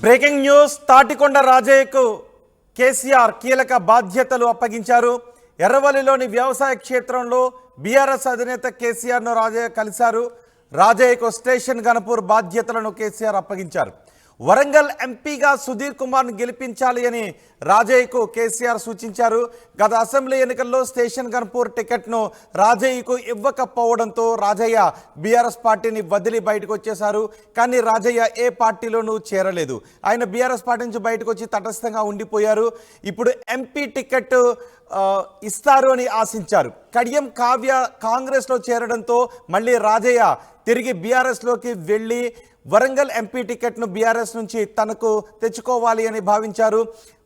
Breaking news. Thatikonda రాజయ్యకు కేసీఆర్ కీలక బాధ్యతలు అప్పగించారు. ఎర్రవల్లిలోని వ్యవసాయ క్షేత్రంలో బీఆర్ఎస్ అధినేత కేసీఆర్ను రాజయ్య కలిశారు. రాజయ్యకు స్టేషన్ గణపూర్ బాధ్యతలను కేసీఆర్ అప్పగించారు. వరంగల్ ఎంపీగా సుధీర్ కుమార్ను గెలిపించాలి అని రాజయ్యకు కేసీఆర్ సూచించారు. గత అసెంబ్లీ ఎన్నికల్లో స్టేషన్ గణపూర్ టికెట్ను రాజయ్యకు ఇవ్వకపోవడంతో రాజయ్య బీఆర్ఎస్ పార్టీని వదిలి బయటకు వచ్చేశారు. కానీ రాజయ్య ఏ పార్టీలోనూ చేరలేదు. ఆయన బీఆర్ఎస్ పార్టీ నుంచి బయటకు వచ్చి తటస్థంగా ఉండిపోయారు. ఇప్పుడు ఎంపీ టికెట్ ఇస్తారు అని ఆశించారు. కడియం కావ్య కాంగ్రెస్లో చేరడంతో మళ్ళీ రాజయ్య తిరిగి బీఆర్ఎస్లోకి వెళ్ళి వరంగల్ ఎంపీ టికెట్ను బీఆర్ఎస్ నుంచి తనకు తెచ్చుకోవాలి అని భావించారు.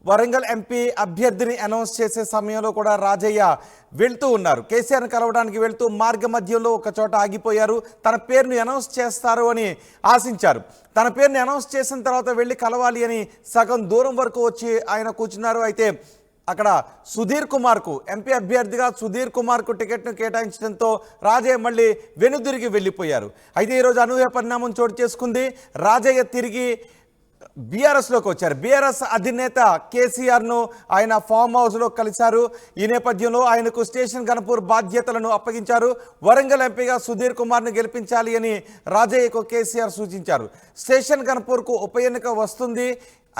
వరంగల్ ఎంపీ అభ్యర్థిని అనౌన్స్ చేసే సమయంలో కూడా రాజయ్య వెళ్తూ ఉన్నారు. కేసీఆర్ని కలవడానికి వెళ్తూ మార్గ మధ్యంలో ఒక చోట ఆగిపోయారు. తన పేరుని అనౌన్స్ చేస్తారు అని ఆశించారు. తన పేరుని అనౌన్స్ చేసిన తర్వాత వెళ్ళి కలవాలి అని సగం దూరం వరకు వచ్చి ఆయన కూర్చున్నారు. అయితే అక్కడ సుధీర్ కుమార్కు ఎంపీ అభ్యర్థిగా సుధీర్ కుమార్కు టికెట్ను కేటాయించడంతో రాజయ్య మళ్ళీ వెనుదిరిగి వెళ్ళిపోయారు. అయితే ఈరోజు అనూహ్య పరిణామం చోటు చేసుకుంది. రాజయ్య తిరిగి బీఆర్ఎస్లోకి వచ్చారు. బీఆర్ఎస్ అధినేత కేసీఆర్ను ఆయన ఫామ్ హౌస్లో కలిశారు. ఈ నేపథ్యంలో ఆయనకు స్టేషన్ గణపూర్ బాధ్యతలను అప్పగించారు. వరంగల్ ఎంపీగా సుధీర్ కుమార్ను గెలిపించాలి అని రాజయ్యకు కేసీఆర్ సూచించారు. స్టేషన్ గణపూర్కు ఉప ఎన్నిక వస్తుంది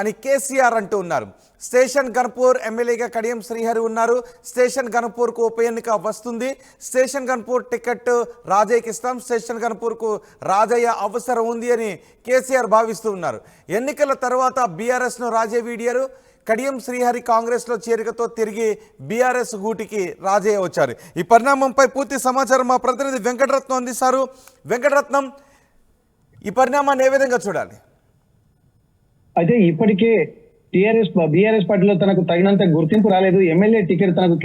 అని కేసీఆర్ అంటూ ఉన్నారు. స్టేషన్ గణపూర్ ఎమ్మెల్యేగా కడియం శ్రీహరి ఉన్నారు. స్టేషన్ గణపూర్కు ఉప ఎన్నిక వస్తుంది. స్టేషన్ గణపూర్ టికెట్ రాజయ్యకి ఇస్తాం. స్టేషన్ గణపూర్కు రాజయ్య అవసరం ఉంది అని కేసీఆర్ భావిస్తూ ఉన్నారు. ఎన్నికల తర్వాత బీఆర్ఎస్ను రాజయ్య వీడియారు. కడియం శ్రీహరి కాంగ్రెస్లో చేరికతో తిరిగి బీఆర్ఎస్ గూటికి రాజయ్య వచ్చారు. ఈ పరిణామంపై పూర్తి సమాచారం మా ప్రతినిధి వెంకటరత్నం అందిస్తారు. వెంకటరత్నం, ఈ పరిణామాన్ని ఏ విధంగా చూడాలి? అయితే ఇప్పటికే బీఆర్ఎస్ పార్టీలో తనకు తగినంత గుర్తింపు రాలేదు, ఎమ్మెల్యే టికెట్ తనకు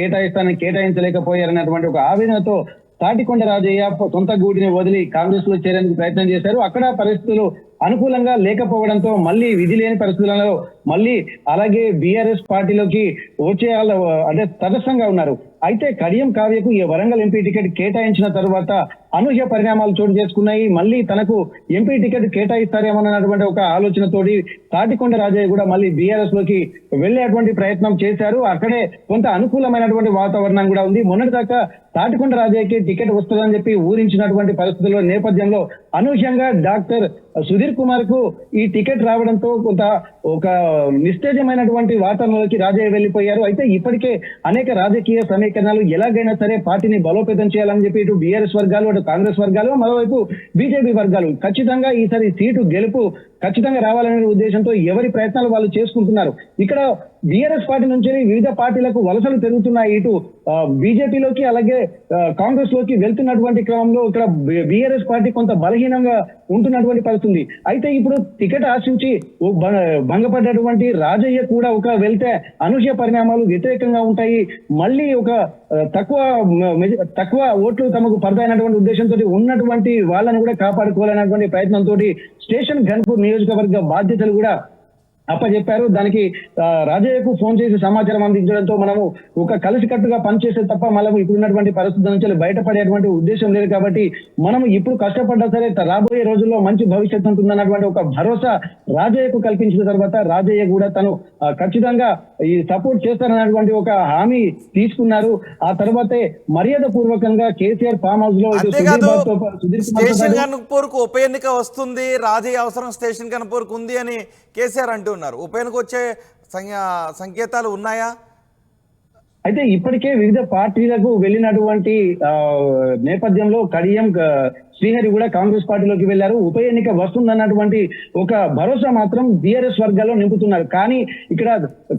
కేటాయించలేకపోయారన్నటువంటి ఒక ఆవేదనతో తాటికొండ రాజయ్య సొంత గూటిని వదిలి కాంగ్రెస్ లో చేరేందుకు ప్రయత్నం చేశారు. అక్కడ పరిస్థితులు అనుకూలంగా లేకపోవడంతో మళ్ళీ విధి లేని పరిస్థితులలో మళ్ళీ అలాగే బీఆర్ఎస్ పార్టీలోకి వచ్చే అంటే తటస్థంగా ఉన్నారు. అయితే కడియం కావ్యకు ఈ వరంగల్ ఎంపీ టికెట్ కేటాయించిన తర్వాత అనూహ్య పరిణామాలు చోటు చేసుకున్నాయి. మళ్ళీ తనకు ఎంపీ టికెట్ కేటాయిస్తారేమోనన్నటువంటి ఒక ఆలోచనతోటి తాటికొండ రాజయ్య కూడా మళ్ళీ బీఆర్ఎస్ లోకి వెళ్లేటువంటి ప్రయత్నం చేశారు. అక్కడే కొంత అనుకూలమైనటువంటి వాతావరణం కూడా ఉంది. మొన్నటిదాకా తాటికొండ రాజయ్యకి టికెట్ వస్తుందని చెప్పి ఊరించినటువంటి పరిస్థితుల్లో నేపథ్యంలో అనూహ్యంగా డాక్టర్ సుధీర్ కుమార్ కు ఈ టికెట్ రావడంతో కొంత ఒక నిస్తేజమైనటువంటి వాతావరణంలోకి రాజయ్య వెళ్లిపోయారు. అయితే ఇప్పటికే అనేక రాజకీయ సమీకరణాలు ఎలాగైనా సరే పార్టీని బలోపేతం చేయాలని చెప్పి ఇటు బీఆర్ఎస్ వర్గాలు, అటు కాంగ్రెస్ వర్గాలు, మరోవైపు బీజేపీ వర్గాలు ఖచ్చితంగా ఈసారి సీటు గెలుపు ఖచ్చితంగా రావాలనే ఉద్దేశంతో ఎవరి ప్రయత్నాలు వాళ్ళు చేసుకుంటున్నారు. ఇక్కడ బీఆర్ఎస్ పార్టీ నుంచి వివిధ పార్టీలకు వలసలు పెరుగుతున్నాయి. ఇటు బీజేపీలోకి అలాగే కాంగ్రెస్ లోకి వెళ్తున్నటువంటి క్రమంలో ఇక్కడ బీఆర్ఎస్ పార్టీ కొంత బలహీనంగా ఉంటున్నటువంటి పరిస్థితి. అయితే ఇప్పుడు టికెట్ ఆశించి భంగపడ్డటువంటి రాజయ్య కూడా ఒక వెళ్తే అనూహ్య పరిణామాలు వ్యతిరేకంగా ఉంటాయి, మళ్ళీ ఒక తక్కువ ఓట్లు తమకు పడతాయన్నటువంటి ఉద్దేశంతో ఉన్నటువంటి వాళ్ళని కూడా కాపాడుకోవాలన్నటువంటి ప్రయత్నంతో స్టేషన్ గన్పూర్ నియోజకవర్గ బాధ్యతలు కూడా అప్పచెప్పారు. దానికి రాజయ్యకు ఫోన్ చేసి సమాచారం అందించడంతో మనము ఒక కలిసికట్టుగా పనిచేసే తప్ప మనం ఇప్పుడున్నటువంటి పరిస్థితుల నుంచి బయటపడేటువంటి ఉద్దేశం లేదు, కాబట్టి మనం ఇప్పుడు కష్టపడ్డా సరే రాబోయే రోజుల్లో మంచి భవిష్యత్తు ఉంటుందన్నటువంటి ఒక భరోసా రాజయ్యకు కల్పించిన తర్వాత రాజయ్య కూడా తను ఖచ్చితంగా ఈ సపోర్ట్ చేస్తారన్నటువంటి ఒక హామీ తీసుకున్నారు. ఆ తర్వాతే మర్యాద పూర్వకంగా కేసీఆర్ ఫామ్ హౌస్ లో స్టేషన్ గన్పూర్కు ఉప ఎన్నిక వస్తుంది, రాజయ్య అవసరం స్టేషన్ గన్పూర్కు ఉంది అని కేసీఆర్ అంటూ ఉన్నారు. ఉప ఎన్నిక వచ్చే సంకేతాలు ఉన్నాయా? అయితే ఇప్పటికే వివిధ పార్టీలకు వెళ్ళినటువంటి నేపథ్యంలో కడియం శ్రీహరి కూడా కాంగ్రెస్ పార్టీలోకి వెళ్లారు. ఉప ఎన్నిక వస్తుందన్నటువంటి ఒక భరోసా మాత్రం బీఆర్ఎస్ వర్గాల్లో నింపుతున్నారు. కానీ ఇక్కడ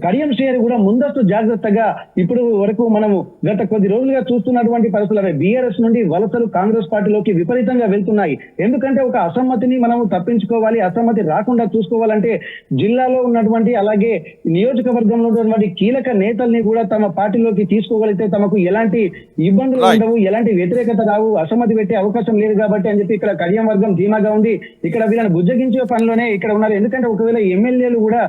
కడియం శ్రీహరి కూడా ముందస్తు జాగ్రత్తగా ఇప్పుడు వరకు మనము గత కొద్ది రోజులుగా చూస్తున్నటువంటి పరిస్థితులు బీఆర్ఎస్ నుండి వలసలు కాంగ్రెస్ పార్టీలోకి విపరీతంగా వెళ్తున్నాయి. ఎందుకంటే ఒక అసమ్మతిని మనము తప్పించుకోవాలి, అసమ్మతి రాకుండా చూసుకోవాలంటే జిల్లాలో ఉన్నటువంటి అలాగే నియోజకవర్గంలో ఉన్నటువంటి కీలక నేతల్ని కూడా తమ పార్టీలోకి తీసుకోగలిగితే తమకు ఎలాంటి ఇబ్బందులు ఉండవు, ఎలాంటి వ్యతిరేకత రావు, అసమ్మతి పెట్టే అవకాశం లేదు కాబట్టి అని చెప్పి ఇక్కడ కడియం వర్గం ధీమాగా ఉంది. ఇక్కడ వీళ్ళని బుజ్జగించే పనిలోనే ఇక్కడ ఉన్నారు. ఎందుకంటే ఒకవేళ ఎమ్మెల్యేలు కూడా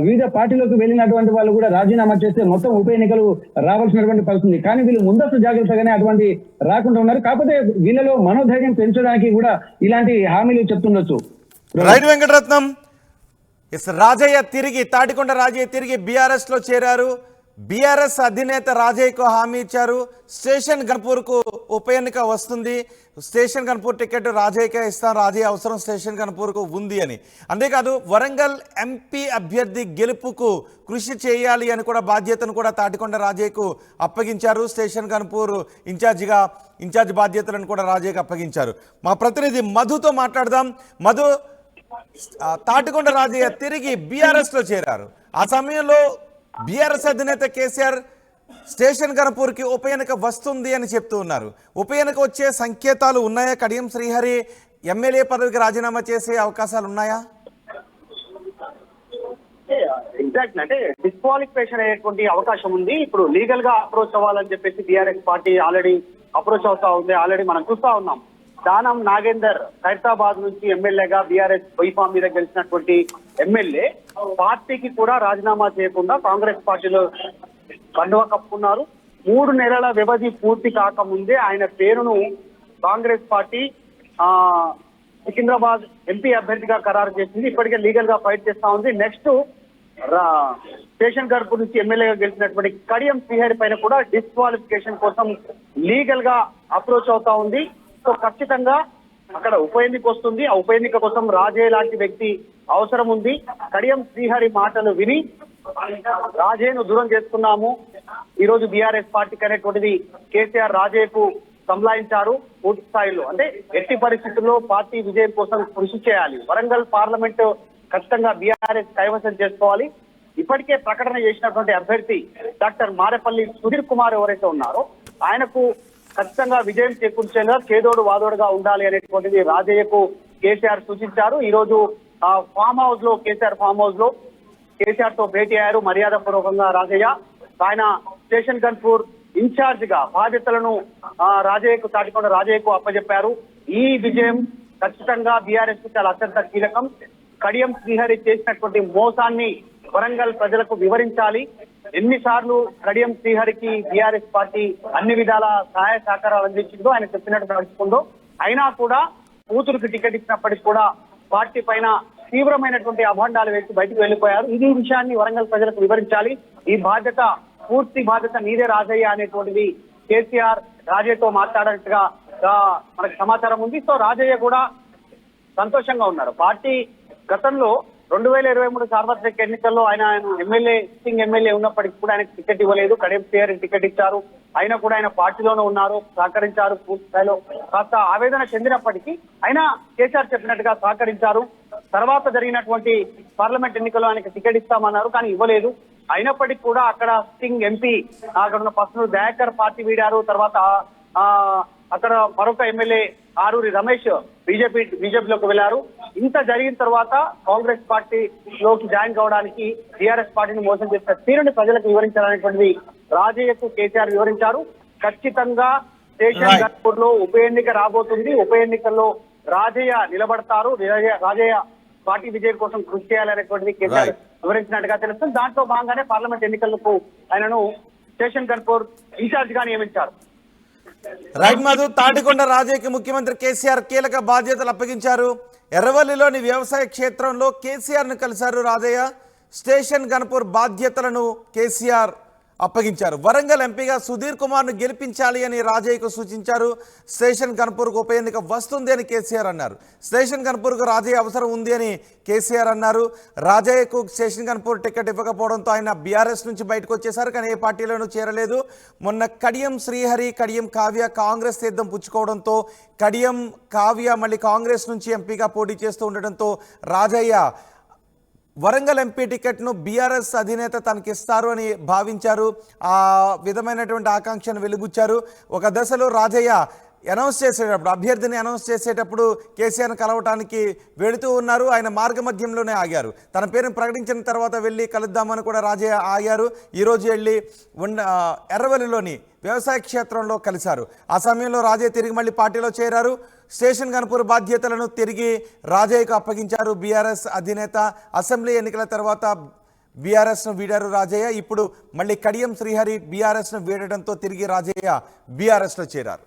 వివిధ పార్టీలోకి వెళ్ళినటువంటి వాళ్ళు కూడా రాజీనామా చేస్తే మొత్తం ఉప ఎన్నికలు రావాల్సినటువంటి పరిస్థితి. కానీ వీళ్ళు ముందస్తు జాగ్రత్తగానే అటువంటి రాకుండా ఉన్నారు. కాకపోతే వీళ్ళలో మనోధైర్యం పెంచడానికి కూడా ఇలాంటి హామీలు చెప్తుండొచ్చు. రైట్ వెంకటరత్నం. రాజయ్య తిరిగి తాటికొండ రాజయ్య తిరిగి బీఆర్ఎస్లో చేరారు. బీఆర్ఎస్ అధినేత రాజయ్యకు హామీ ఇచ్చారు. స్టేషన్ గన్పూర్కు ఉప ఎన్నిక వస్తుంది, స్టేషన్ గన్పూర్ టికెట్ రాజయ్యకే ఇస్తాం, రాజయ్య అవసరం స్టేషన్ గన్పూర్కు ఉంది అని. అంతేకాదు వరంగల్ ఎంపీ అభ్యర్థి గెలుపుకు కృషి చేయాలి అని కూడా బాధ్యతను కూడా తాటికొండ రాజయ్యకు అప్పగించారు. స్టేషన్ గన్పూర్ ఇన్ఛార్జ్ బాధ్యతలను కూడా రాజయ్యకు అప్పగించారు. మా ప్రతినిధి మధుతో మాట్లాడదాం. మధు, తాటికొండ రాజయ్య తిరిగి బీఆర్ఎస్లో చేరారు. ఆ సమయంలో బీఆర్ఎస్ అధినేత కేసీఆర్ స్టేషన్ గన్పూర్కి ఉప ఎన్నిక వస్తుంది అని చెప్తూ ఉన్నారు. ఉప ఎన్నిక వచ్చే సంకేతాలు ఉన్నాయా? కడియం శ్రీహరి ఎమ్మెల్యే పదవికి రాజీనామా చేసే అవకాశాలు ఉన్నాయా? ఎగ్జాక్ట్ అంటే డిస్క్వాలిఫికేషన్ అయ్యేటువంటి అవకాశం ఉంది. ఇప్పుడు లీగల్ గా అప్రోచ్ అవ్వాలని చెప్పేసి బీఆర్ఎస్ పార్టీ ఆల్రెడీ అప్రోచ్ అవుతా ఉంది. ఆల్రెడీ మనం చూస్తా ఉన్నాం. దానం నాగేందర్ ఖైరతాబాద్ నుంచి ఎమ్మెల్యేగా బీఆర్ఎస్ వైఫామ్ మీద గెలిచినటువంటి ఎమ్మెల్యే పార్టీకి కూడా రాజీనామా చేయకుండా కాంగ్రెస్ పార్టీలో కండువా కప్పుకున్నారు. 3 నెలల వ్యవధి పూర్తి కాకముందే ఆయన పేరును కాంగ్రెస్ పార్టీ సికింద్రాబాద్ ఎంపీ అభ్యర్థిగా ఖరారు చేసింది. ఇప్పటికే లీగల్ గా ఫైట్ చేస్తా ఉంది. నెక్స్ట్ స్టేషన్ గన్పూర్ నుంచి ఎమ్మెల్యేగా గెలిచినటువంటి కడియం శ్రీహరి పైన కూడా డిస్క్వాలిఫికేషన్ కోసం లీగల్ గా అప్రోచ్ అవుతా ఉంది. సో ఖచ్చితంగా అక్కడ ఉప ఎన్నిక వస్తుంది. ఆ ఉప ఎన్నిక కోసం రాజయ్య లాంటి వ్యక్తి అవసరం ఉంది. కడియం శ్రీహరి మాటలు విని రాజయ్యను దూరం చేసుకున్నాము. ఈ రోజు బీఆర్ఎస్ పార్టీకి అనేటువంటిది కేసీఆర్ రాజయ్యకు సంలాయించారు. పూర్తి స్థాయిలో అంటే ఎట్టి పరిస్థితుల్లో పార్టీ విజయం కోసం కృషి చేయాలి. వరంగల్ పార్లమెంట్ ఖచ్చితంగా బీఆర్ఎస్ కైవసం చేసుకోవాలి. ఇప్పటికే ప్రకటన చేసినటువంటి అభ్యర్థి డాక్టర్ మారేపల్లి సుధీర్ కుమార్ ఎవరైతే ఉన్నారో ఆయనకు ఖచ్చితంగా విజయం చేకూర్చేలా చేదోడు వాదోడుగా ఉండాలి అనేటువంటిది రాజయ్యకు కేసీఆర్ సూచించారు. ఈ రోజు ఫామ్ హౌస్ లో కేసీఆర్ తో భేటీ అయ్యారు మర్యాద పూర్వకంగా రాజయ్య. ఆయన స్టేషన్ గన్పూర్ ఇన్ఛార్జ్ గా బాధ్యతలను తాటికొండ రాజయ్యకు అప్పచెప్పారు. ఈ విజయం ఖచ్చితంగా బీఆర్ఎస్ కు చాలా అత్యంత కీలకం. కడియం శ్రీహరి చేసినటువంటి మోసాన్ని వరంగల్ ప్రజలకు వివరించాలి. ఎన్నిసార్లు కడియం శ్రీహరికి బీఆర్ఎస్ పార్టీ అన్ని విధాల సహాయ సహకారాలు అందించిందో, ఆయన చెప్పినట్టు నడుచుకుందో, అయినా కూడా కూతురుకి టికెట్ ఇచ్చినప్పటికీ కూడా పార్టీ పైన తీవ్రమైనటువంటి అభాండాలు వేసి బయటకు వెళ్లిపోయారు. ఇది విషయాన్ని వరంగల్ ప్రజలకు వివరించాలి. ఈ పూర్తి బాధ్యత నీదే రాజయ్య అనేటువంటిది కేసీఆర్ రాజయ్యతో మాట్లాడినట్టుగా మనకు సమాచారం ఉంది. సో రాజయ్య కూడా సంతోషంగా ఉన్నారు. పార్టీ గతంలో 2023 సార్వత్రిక ఎన్నికల్లో ఆయన సిట్టింగ్ ఎమ్మెల్యే ఉన్నప్పటికీ కూడా ఆయనకు టికెట్ ఇవ్వలేదు. కడియం శ్రీహరి టికెట్ ఇచ్చారు. అయినా కూడా ఆయన పార్టీలోనే ఉన్నారు, సహకరించారు. పూర్తి స్థాయిలో కాస్త ఆవేదన చెందినప్పటికీ ఆయన కేసీఆర్ చెప్పినట్టుగా సహకరించారు. తర్వాత జరిగినటువంటి పార్లమెంట్ ఎన్నికల్లో ఆయనకు టికెట్ ఇస్తామన్నారు, కానీ ఇవ్వలేదు. అయినప్పటికీ కూడా అక్కడ సిట్టింగ్ ఎంపీ అక్కడ ఉన్న పర్సనల్ దయాకర్ పార్టీ వీడారు. తర్వాత అక్కడ మరొక ఎమ్మెల్యే ఆరూరి రమేష్ బీజేపీలోకి వెళ్లారు. ఇంత జరిగిన తర్వాత కాంగ్రెస్ పార్టీలోకి జాయిన్ కావడానికి టీఆర్ఎస్ పార్టీని మోసం చేసిన తీరుని ప్రజలకు వివరించాలనేటువంటిది రాజయ్యకు కేసీఆర్ వివరించారు. ఖచ్చితంగా స్టేషన్ గన్పూర్ లో ఉప ఎన్నిక రాబోతుంది. ఉప ఎన్నికల్లో రాజయ్య నిలబడతారు. రాజయ్య పార్టీ విజయం కోసం కృషి చేయాలనేటువంటిది కేసీఆర్ వివరించినట్టుగా తెలుస్తుంది. దాంట్లో భాగంగానే పార్లమెంట్ ఎన్నికలకు ఆయనను స్టేషన్ గన్పూర్ ఇన్ఛార్జ్ గా నియమించారు. రైట్ మధు, తాటికొండ రాజయ్యకి ముఖ్యమంత్రి కేసీఆర్ కీలక బాధ్యతలు అప్పగించారు. ఎర్రవల్లిలోని వ్యవసాయ క్షేత్రంలో కేసీఆర్ను కలిశారు రాజయ్య. స్టేషన్ గన్పూర్ బాధ్యతలను కేసీఆర్ అప్పగించారు. వరంగల్ ఎంపీగా సుధీర్ కుమార్ను గెలిపించాలి అని రాజయ్యకు సూచించారు. స్టేషన్ గన్పూర్కు ఉప ఎన్నిక వస్తుంది అని కేసీఆర్ అన్నారు. స్టేషన్ గన్పూర్కు రాజయ్య అవసరం ఉంది అని కేసీఆర్ అన్నారు. రాజయ్యకు స్టేషన్ గన్పూర్ టికెట్ ఇవ్వకపోవడంతో ఆయన బీఆర్ఎస్ నుంచి బయటకు వచ్చేశారు, కానీ ఏ పార్టీలోనూ చేరలేదు. మొన్న కడియం శ్రీహరి, కడియం కావ్య కాంగ్రెస్ తీర్థం పుచ్చుకోవడంతో కడియం కావ్య మళ్ళీ కాంగ్రెస్ నుంచి ఎంపీగా పోటీ చేస్తూ ఉండడంతో రాజయ్య వరంగల్ ఎంపీ టికెట్ను బీఆర్ఎస్ అధినేత తనకిస్తారు అని భావించారు. ఆ విధమైనటువంటి ఆకాంక్షను వెలుగుచ్చారు. ఒక దశలో రాజయ్య అభ్యర్థిని అనౌన్స్ చేసేటప్పుడు కేసీఆర్ను కలవటానికి వెళుతూ ఉన్నారు. ఆయన మార్గ మధ్యంలోనే ఆగారు. తన పేరును ప్రకటించిన తర్వాత వెళ్ళి కలుద్దామని కూడా రాజయ్య ఆగారు. ఈరోజు వెళ్ళి ఎర్రవల్లిలోని వ్యవసాయ క్షేత్రంలో కలిశారు. ఆ సమయంలో రాజయ్య తిరిగి మళ్ళీ పార్టీలో చేరారు. స్టేషన్ గన్పూర్ బాధ్యతలను తిరిగి రాజయ్యకు అప్పగించారు బీఆర్ఎస్ అధినేత. అసెంబ్లీ ఎన్నికల తర్వాత బీఆర్ఎస్ను వీడారు రాజయ్య. ఇప్పుడు మళ్ళీ కడియం శ్రీహరి బీఆర్ఎస్ను వీడడంతో తిరిగి రాజయ్య బీఆర్ఎస్లో చేరారు.